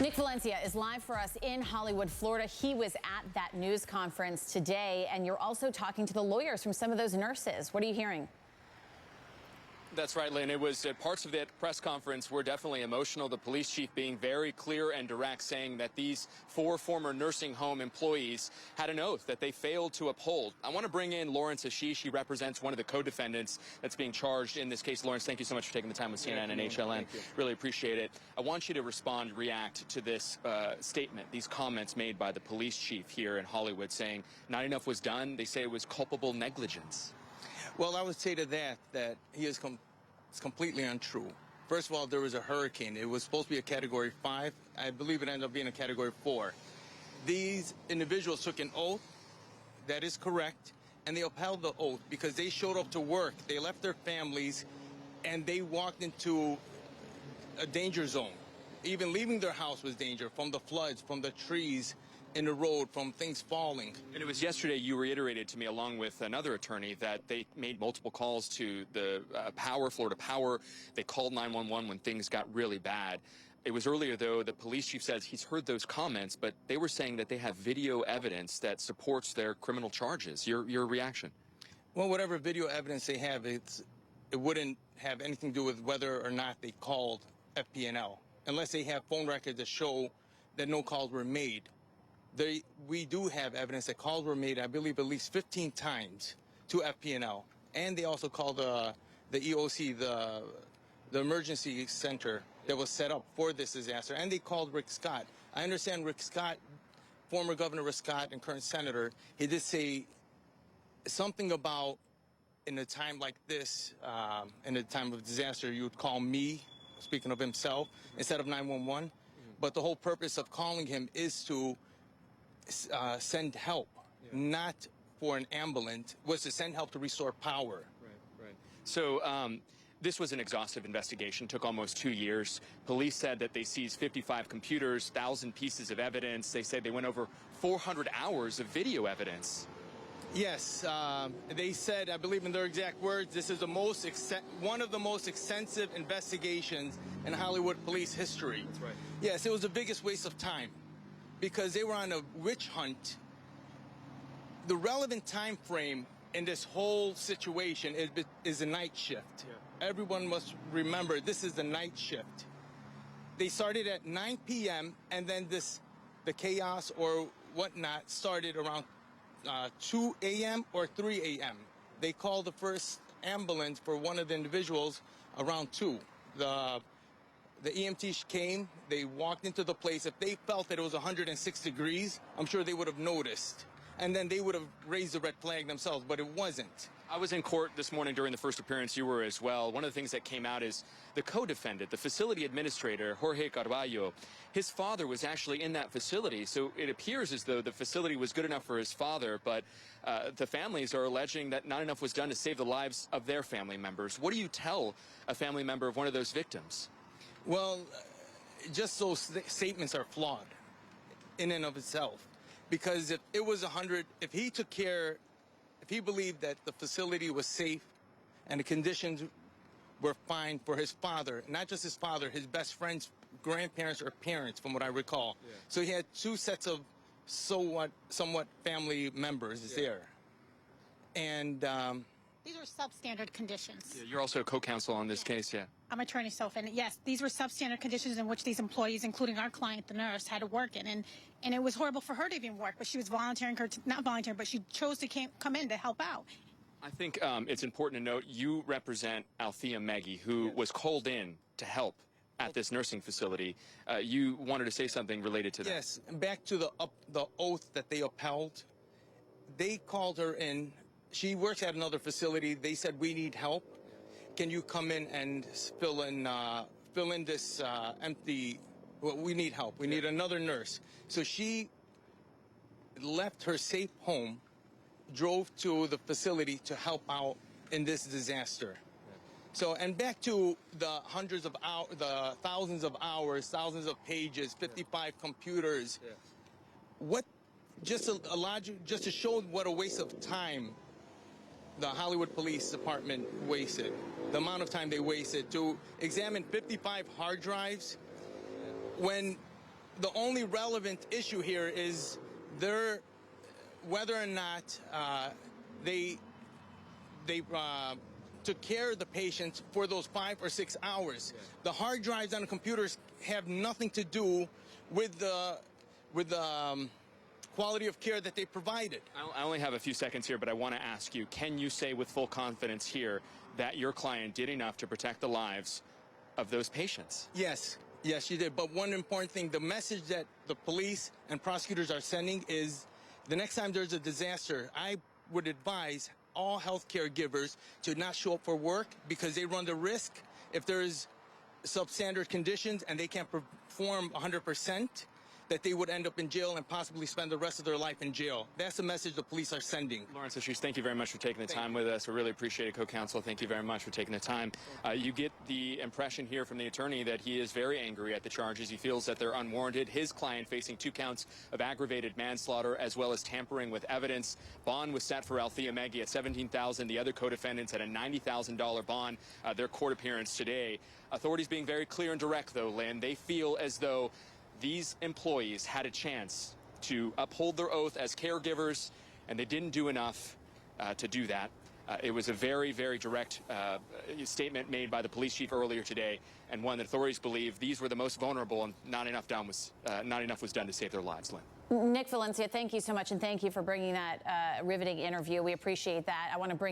Nick Valencia is live for us in Hollywood, Florida. He was at that news conference today, and you're also talking to the lawyers from some of those nurses. What are you hearing? That's right, Lynn. It was parts of that press conference were definitely emotional. The police chief being very clear and direct, saying that these 4 former nursing home employees had an oath that they failed to uphold. I want to bring in Lawrence Ashish. He represents one of the co-defendants that's being charged in this case. Lawrence, thank you so much for taking the time with CNN and HLN. Really appreciate it. I want you to respond, react to this statement, these comments made by the police chief here in Hollywood, saying not enough was done. They say it was culpable negligence. Well, I would say to that he is it's completely untrue. First of all, there was a hurricane. It was supposed to be a Category 5. I believe it ended up being a Category 4. These individuals took an oath. That is correct. And they upheld the oath because they showed up to work. They left their families, and they walked into a danger zone. Even leaving their house was danger, from the floods, from the trees in the road, from things falling. And it was yesterday you reiterated to me, along with another attorney, that they made multiple calls to the Florida Power. They called 911 when things got really bad. It was earlier, though, the police chief says he's heard those comments, but they were saying that they have video evidence that supports their criminal charges. Your reaction? Well, whatever video evidence they have, it wouldn't have anything to do with whether or not they called FP&L, unless they have phone records that show that no calls were made. We do have evidence that calls were made, I believe, at least 15 times to FP&L. And they also called the EOC, the emergency center that was set up for this disaster. And they called Rick Scott. I understand Rick Scott, former Governor Rick Scott and current senator, he did say something about, in a time like this, in a time of disaster, you would call me, speaking of himself, instead of 911. But the whole purpose of calling him is to send help, not for an ambulance, was to send help to restore power. Right. So this was an exhaustive investigation, took almost 2 years. Police said that they seized 55 computers, 1,000 pieces of evidence. They said they went over 400 hours of video evidence. Yes, they said, I believe in their exact words, this is one of the most extensive investigations in Hollywood police history. That's right. Yes, it was the biggest waste of time, because they were on a witch hunt. The relevant time frame in this whole situation is a night shift. Yeah. Everyone must remember, this is the night shift. They started at 9 p.m. and then the chaos or whatnot started around 2 a.m. or 3 a.m. They called the first ambulance for one of the individuals around 2. The EMTs came, they walked into the place. If they felt that it was 106 degrees, I'm sure they would have noticed. And then they would have raised the red flag themselves, but it wasn't. I was in court this morning during the first appearance. You were as well. One of the things that came out is the co-defendant, the facility administrator, Jorge Carballo, his father was actually in that facility. So it appears as though the facility was good enough for his father, but the families are alleging that not enough was done to save the lives of their family members. What do you tell a family member of one of those victims? Well, just those statements are flawed in and of itself. Because if it was 100, if he took care, if he believed that the facility was safe and the conditions were fine for his father, not just his father, his best friend's grandparents or parents, from what I recall. Yeah. So he had 2 sets of somewhat family members there. And these are substandard conditions. Yeah, you're also a co-counsel on this case, yeah. I'm attorney Sophie, and yes, these were substandard conditions in which these employees, including our client, the nurse, had to work in. And it was horrible for her to even work, but she was volunteering, not volunteering, but she chose to come in to help out. I think it's important to note you represent Althea Meggie, who was called in to help at this nursing facility. You wanted to say something related to that. Yes, back to the oath that they upheld. They called her in. She works at another facility. They said, we need help. Can you come in and fill in this empty, well, we need help. We need another nurse. So she left her safe home, drove to the facility to help out in this disaster. So, and back to the hundreds of hours, the thousands of hours, thousands of pages, 55 computers. What, just to show what a waste of time the Hollywood Police Department wasted, the amount of time they wasted to examine 55 hard drives when the only relevant issue here is whether or not they took care of the patients for those 5 or 6 hours. Yeah. The hard drives on the computers have nothing to do with the quality of care that they provided. I only have a few seconds here, but I want to ask you, can you say with full confidence here that your client did enough to protect the lives of those patients? Yes. Yes, she did. But one important thing, the message that the police and prosecutors are sending is the next time there's a disaster, I would advise all healthcare givers to not show up for work because they run the risk if there's substandard conditions and they can't perform 100%, that they would end up in jail and possibly spend the rest of their life in jail. That's the message the police are sending. Lawrence Ashis, thank you very much for taking the time with us. We really appreciate it, co-counsel. Thank you very much for taking the time. You get the impression here from the attorney that he is very angry at the charges. He feels that they're unwarranted. His client facing 2 counts of aggravated manslaughter as well as tampering with evidence. Bond was set for Althea Meggie at $17,000. The other co-defendants had a $90,000 bond. Their court appearance today. Authorities being very clear and direct, though, Lynn. They feel as though these employees had a chance to uphold their oath as caregivers, and they didn't do enough to do that. It was a very, very direct statement made by the police chief earlier today, and one that authorities believe these were the most vulnerable, and not enough was done to save their lives. Lynn. Nick Valencia, thank you so much, and thank you for bringing that riveting interview. We appreciate that. I want to bring